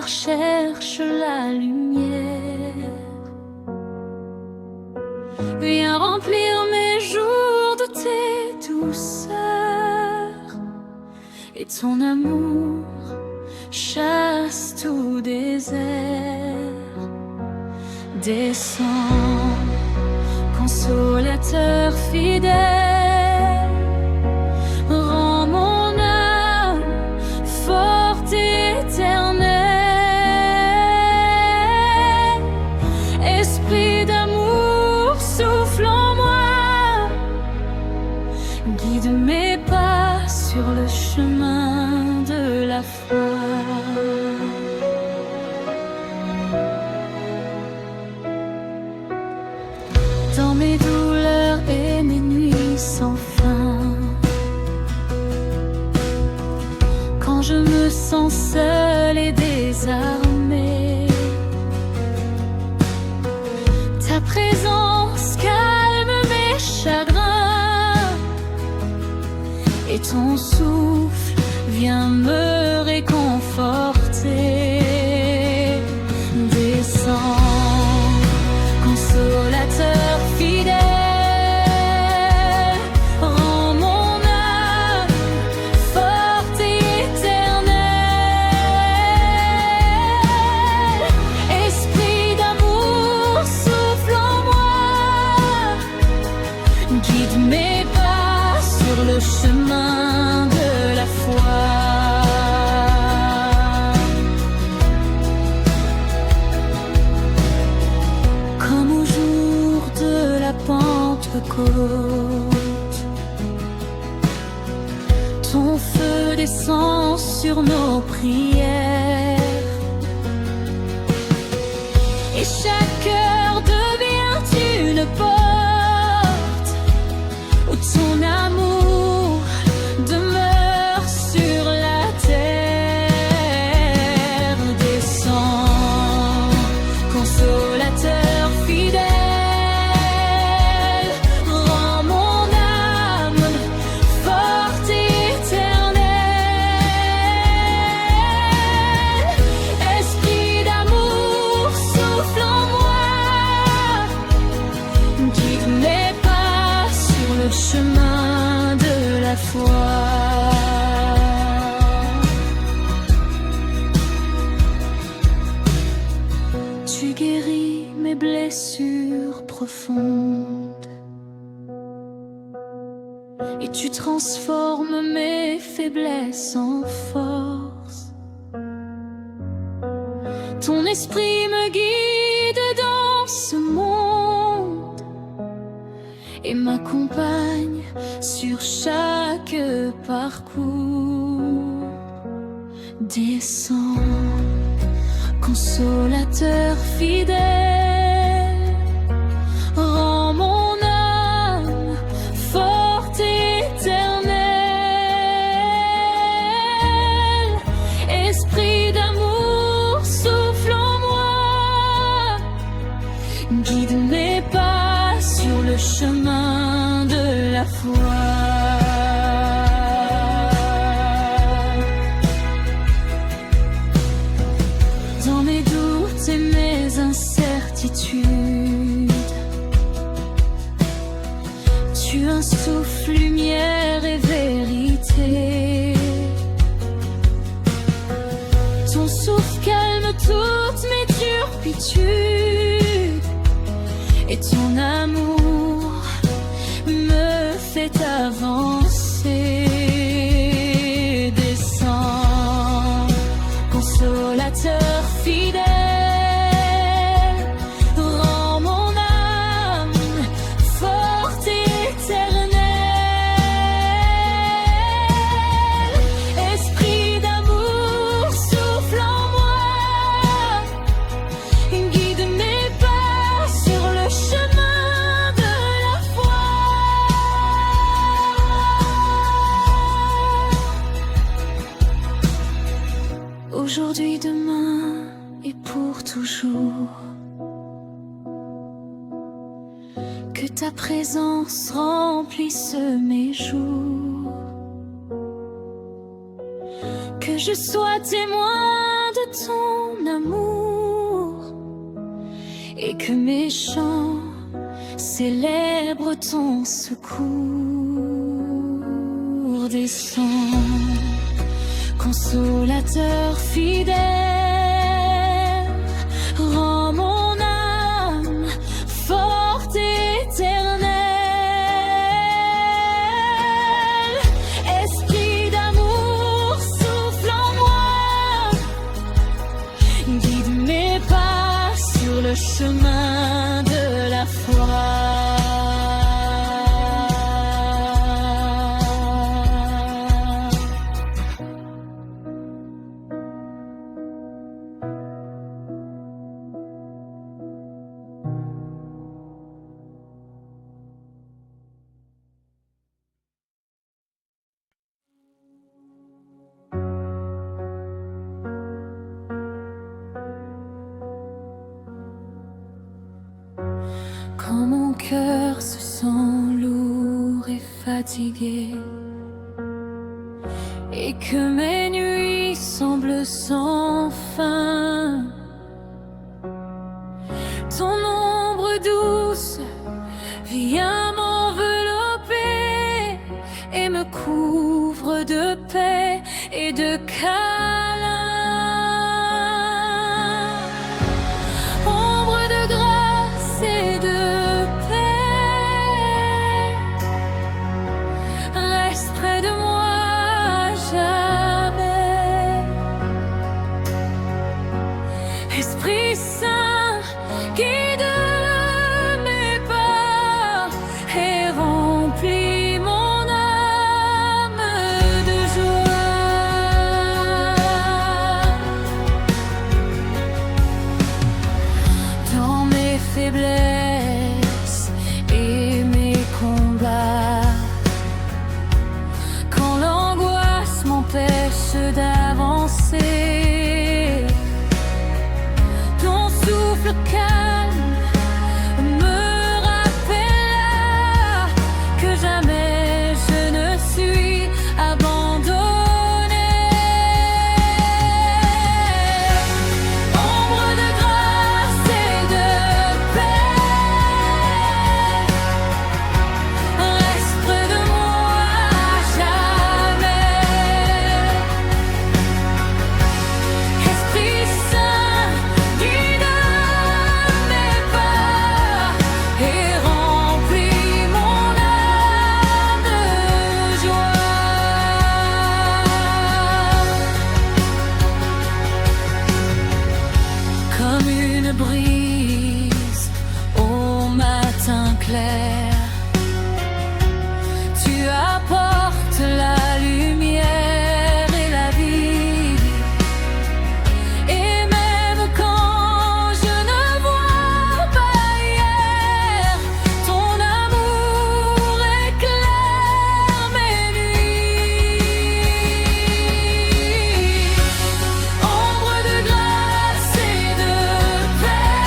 cœur cherche la lumière. Viens remplir mes jours de tes douceurs, et ton amour chasse tout désert. Descends, consolateur fidèle, rends mon âme forte et éternelle. Esprit d'amour, souffle en moi, guide mes pas sur le chemin de la foi. Dans mes douleurs et mes nuits sans fin, quand je me sens seule et désarmée, ta présence calme mes chagrins, et ton souffle vient me réconforter. Descends, consolateur fidèle, rends mon âme forte et éternelle. Esprit d'amour, souffle en moi, guide mes pas sur le chemin de la foi. Pentecôte, ton feu descend sur nos prières, et chaque cœur devient une porte où ton amour demeure sur la terre. Descends, consolateur fidèle, chemin de la foi. Tu guéris mes blessures profondes, et tu transformes mes faiblesses en force. Ton esprit me guide dans ce monde et m'accompagne sur chaque parcours. Descends, consolateur fidèle, rends mon âme forte et éternelle. Esprit d'amour, souffle en moi, guide mes pas sur le chemin de la foi. Dans mes doutes et mes incertitudes, tu insuffles lumière et vérité. Ton souffle calme toutes mes turpitudes, et ton amour me fait avancer. Descends, consolateur fidèle, rends mon âme forte et éternelle. Esprit d'amour, souffle en moi, guide mes pas sur le chemin de la foi. Aujourd'hui, demain et pour toujours, que ta présence remplisse mes jours, que je sois témoin de de ton amour et que mes chants célèbrent ton secours. Descends, consolateur fidèle, rends mon âme forte et éternelle. Esprit d'amour souffle en moi, guide mes pas sur le chemin de la foi. Quand mon cœur se sent lourd et fatigué, et que mes nuits semblent sans fin, ton ombre douce vient m'envelopper et me couvre de paix et de câlins. Ombre de grâce et de paix, reste près de moi à jamais. Esprit Saint, guide mes pas et remplis mon âme de joie. Dans mes faiblesses et mes combats, quand l'angoisse m'empêche d'avancer, ton souffle calme me rappelle que jamais je ne suis abandonné. Ombre de grâce et de paix, reste près de moi à jamais. Esprit Saint, guide mes pas et remplis mon âme de joie. Comme une brise au matin clair, tu apportes la lumière et la vie. Et même quand je ne vois pas hier, ton amour éclaire mes nuits. Ombre de grâce et de paix,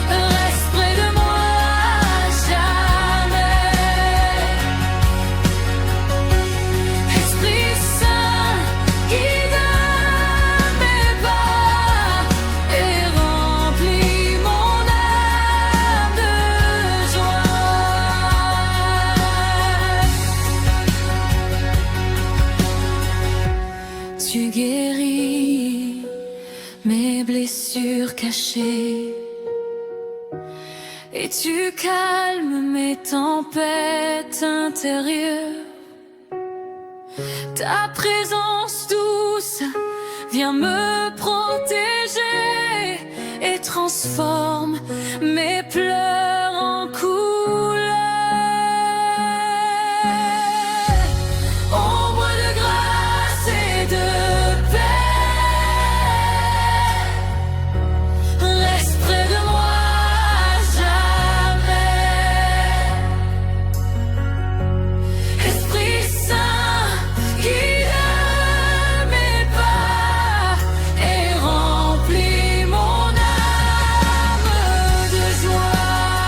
reste près de moi à jamais. Esprit Saint, guide mes pas et remplis mon âme de joie. Tu guéris mes blessures cachées et tu calmes mes tempêtes intérieures. Ta présence douce vient me protéger et transforme mes pleurs en couleurs. Ombre de grâce et de paix, reste près de moi à jamais. Esprit Saint, guide mes pas et remplis mon âme de joie.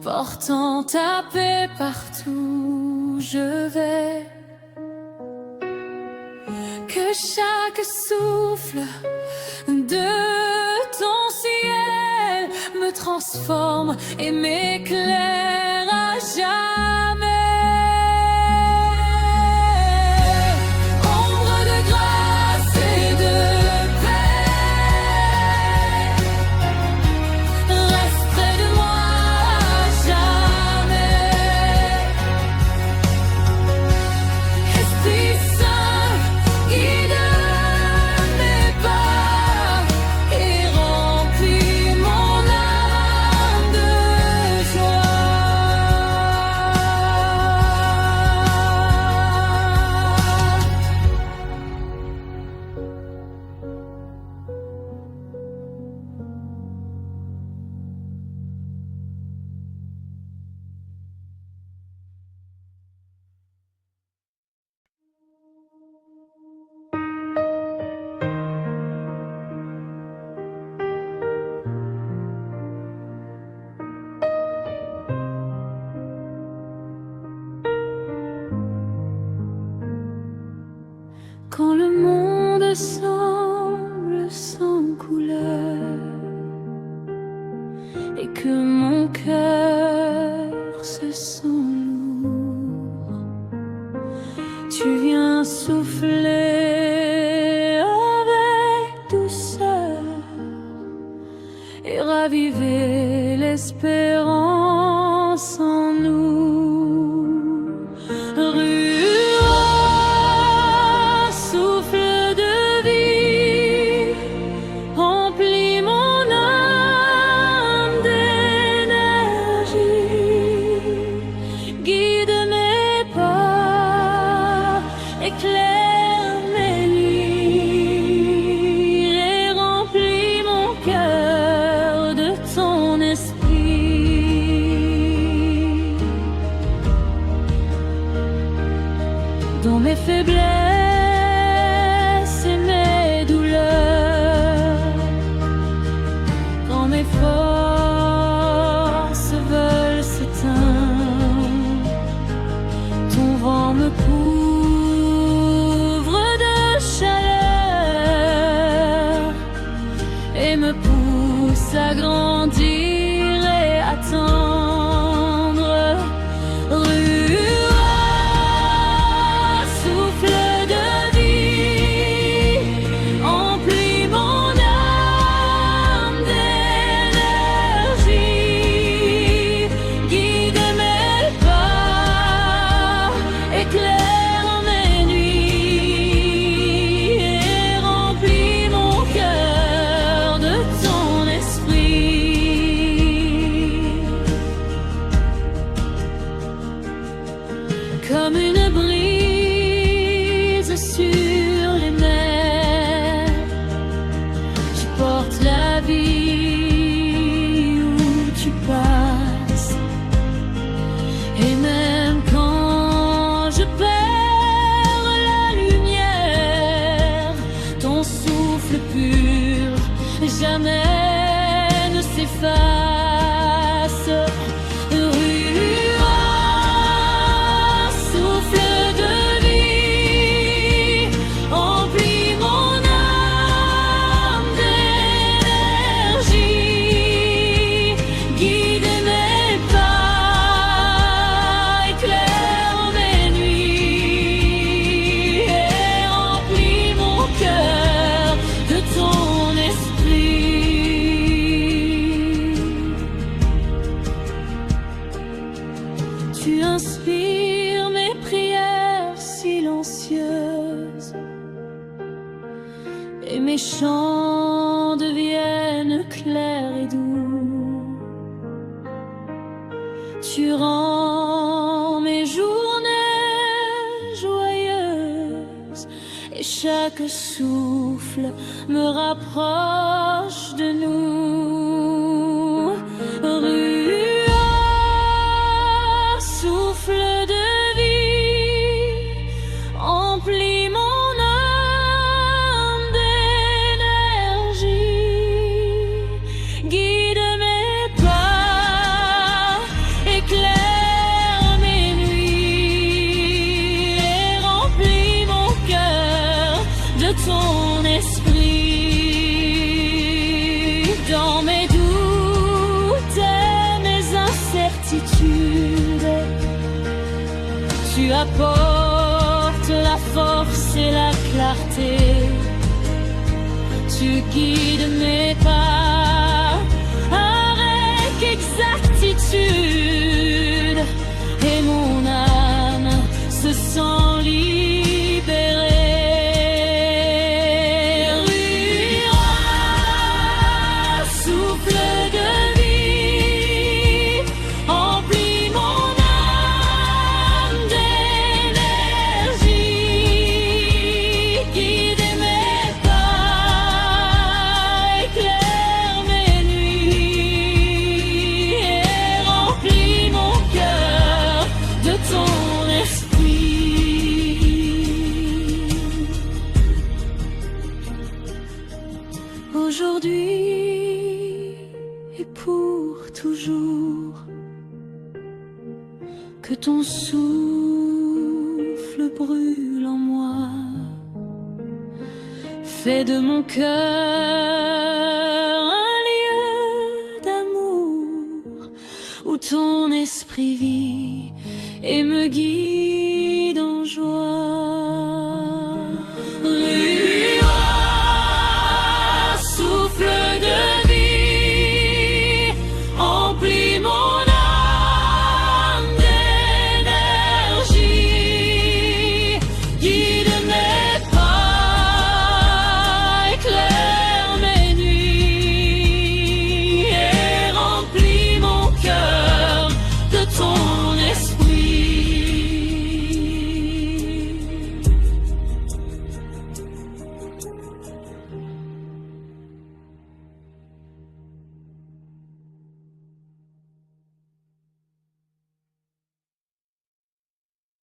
portant ta paix partout où je vais. Que chaque souffle de ton ciel me transforme et m'éclaire à jamais. Ombre de grâce et de paix, reste près de moi à jamais. Esprit Saint, guide mes pas et remplis mon âme de Quand le monde semble sans couleur et que mon cœur se sent lourd, tu viens souffler avec douceur et raviver l'espérance en nous. Souffle de vie, remplis mon âme d'énergie, guide mes pas, éclaire mes nuits et remplis mon cœur de ton esprit. Dans mes faiblesses et mes douleurs, quand mes forces veulent s'éteindre, ton vent me couvre de chaleur et me pousse à grandir et attendre. Souffle de vie, remplis mon âme d'énergie, guide mes pas, éclaire mes nuits et remplis mon cœur de ton esprit. Comme une brise sur les mers, tu portes la vie où tu passes. Et même quand je perds la lumière, ton souffle pur jamais ne s'efface. Souffle de vie, remplis mon âme d'énergie, guide mes pas, éclaire mes nuits et remplis mon cœur de ton esprit. Tu inspires mes prières silencieuses et mes chants deviennent clairs et doux. Tu rends mes journées joyeuses et chaque souffle me rapproche de nous. Souffle de vie, remplis mon âme d'énergie, guide mes pas, ton esprit. Dans mes doutes et mes incertitudes, tu apportes la force et la clarté. Tu guides mes pas avec exactitude, et mon âme se sent libérée. Ruira, souffle de vie, emplis mon âme d'énergie. Guide mes pas, éclaire mes nuits, et remplis mon cœur de ton esprit. Aujourd'hui et pour toujours, que ton souffle brûle en moi. Fais de mon cœur un lieu d'amour où ton esprit vit et me guide en joie.